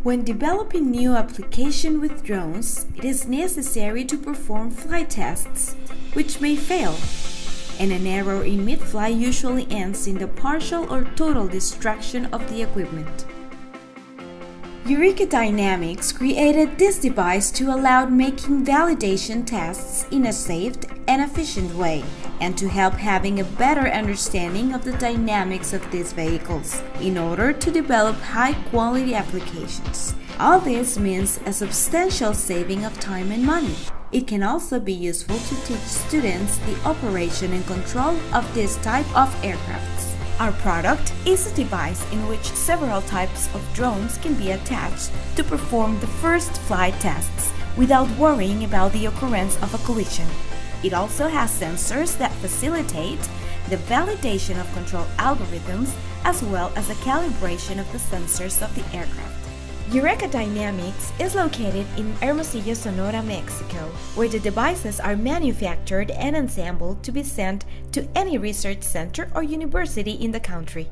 When developing new application with drones, it is necessary to perform flight tests, which may fail, and an error in mid-flight usually ends in the partial or total destruction of the equipment. Eureka Dynamics created this device to allow making validation tests in a safe and efficient way, and to help having a better understanding of the dynamics of these vehicles in order to develop high-quality applications. All this means a substantial saving of time and money. It can also be useful to teach students the operation and control of this type of aircrafts. Our product is a device in which several types of drones can be attached to perform the first flight tests without worrying about the occurrence of a collision. It also has sensors that facilitate the validation of control algorithms as well as the calibration of the sensors of the aircraft. Eureka Dynamics is located in Hermosillo, Sonora, Mexico, where the devices are manufactured and assembled to be sent to any research center or university in the country.